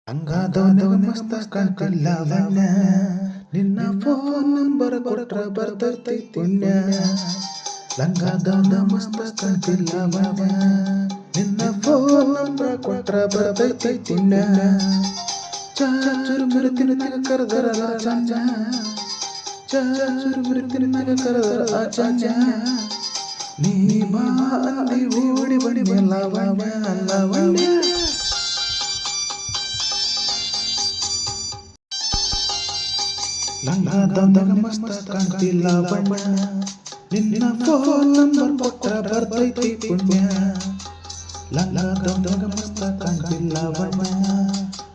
ಹಂಗಾದವನಿಗೆ ಮಸ್ತ ಕಾಣ್ತಿಲ್ಲ ಬಣ್ಣ, ನಿನ್ನ ಫೋನ್ ನಂಬರ್ ಕೊಟ್ರ ಬರ್ತೈತಿ ಪುಣ್ಯ. ಲಂಗಾದವನ ಮಸ್ತ ಕಾಣ್ತಿಲ್ಲ ಬಣ್ಣ, ನಿನ್ನ ಫೋನ್ ನಂಬರ್ ಕೊಟ್ರ ಬರ್ತೈತಿ ಪುಣ್ಯ. ಚಾಚುರು ಮಿರುತಿನ ನಗ ಕರೆದರಲ್ಲ ಚಂಜ, ಚಾಚುರು ಮಿರುತಿನ ನಗ ಕರೆದರ ಆ ಚಂಜ. ನೀ ಬಾ ಅಂದಿ ಓಡಿ ಬಡಿ ಲಾವಣ್ಯ ಲಾವಣ್ಯ. ಲಂಗಾದವನಿಗೆ ಮಸ್ತ ಕಾಣ್ತಿಲ್ಲ ಬಣ್ಣ, ನಿನ್ನ ಫೋನ್ ನಂಬರ್ ಕೊಟ್ರ ಬರ್ತೈತಿ ಪುಣ್ಯ. ಲಂಗಾದವನಿಗೆ ಮಸ್ತ ಕಾಣ್ತಿಲ್ಲ ಬಣ್ಣ,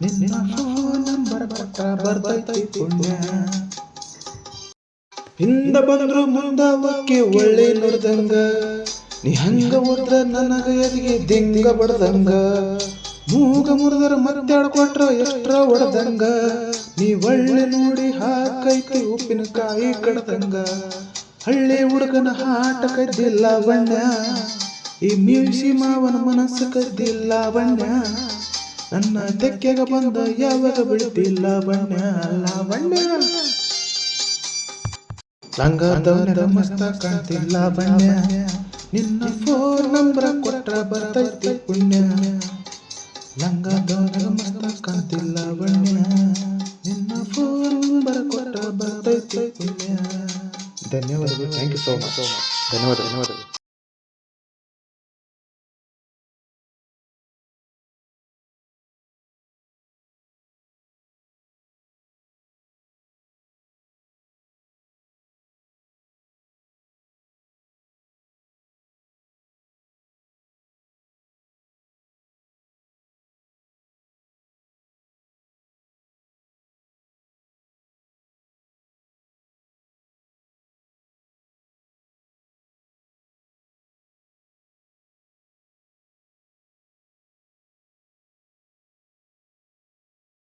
ನಿನ್ನ ಫೋನ್ ನಂಬರ್ ಕೊಟ್ರ ಬರ್ತೈತಿ ಪುಣ್ಯ. ಹಿಂದ ಬಂದ್ರು ಮುಂದ ಒಕ್ಕಿ ಒಳ್ಳೆ ನೋಡ್ದಂಗ, ನೀ ಹಂಗ ಹೋದ್ರ ನನಗ ಎದಿಗೆ ದಿಂಗ ಬಡ್ದಂಗ. ಮೂಗ ಮುರಿದರ ಮತ್ತಾಡ್ ಕೊಟ್ರ ಎಷ್ಟ್ರ ಹೊಡೆದಂಗ, ನೀ ಒಳ್ಳೆ ನೋಡಿ ಹಾಕೈತಿ ಉಪ್ಪಿನಕಾಯಿ ಕಡ್ದಂಗ. ಹಳ್ಳಿ ಹುಡುಗನ ಹಾಟ ಕದ್ದಿಲ್ಲ ಬಣ್ಣ, ಈ ಮ್ಯೂಸಿ ಮಾವನ ಮನಸ್ಸು ಕದ್ದಿಲ್ಲ ಬಣ್ಣ. ನನ್ನ ತೆಕ್ಕೆಗ ಬಂದ ಯಾವಾಗ ಬಿಡ್ತಿಲ್ಲ ಬಣ್ಣ ಲಾವಣ್ಯ. ಲಂಗಾದವನಿಗೆ ಮಸ್ತ ಕಾಣ್ತಿಲ್ಲ ಬಣ್ಣ, ನಿನ್ನ ಫೋನ್ ನಂಬರ್ ಕೊಟ್ರ ಬರ್ತೈತಿ ಪುಣ್ಯ. ಲಂಗಾದವನಿಗೆ ಮಸ್ತ ಕಾಣ್ತಿಲ್ಲ ಬಣ್ಣ, ನಿನ್ನ ಫೋನ್ ನಂಬರ್ ಕೊಟ್ರ ಬರ್ತೈತಿ ಪುಣ್ಯ. ಧನ್ಯವಾದಗಳು. Thank you so much. ಧನ್ಯವಾದಗಳು.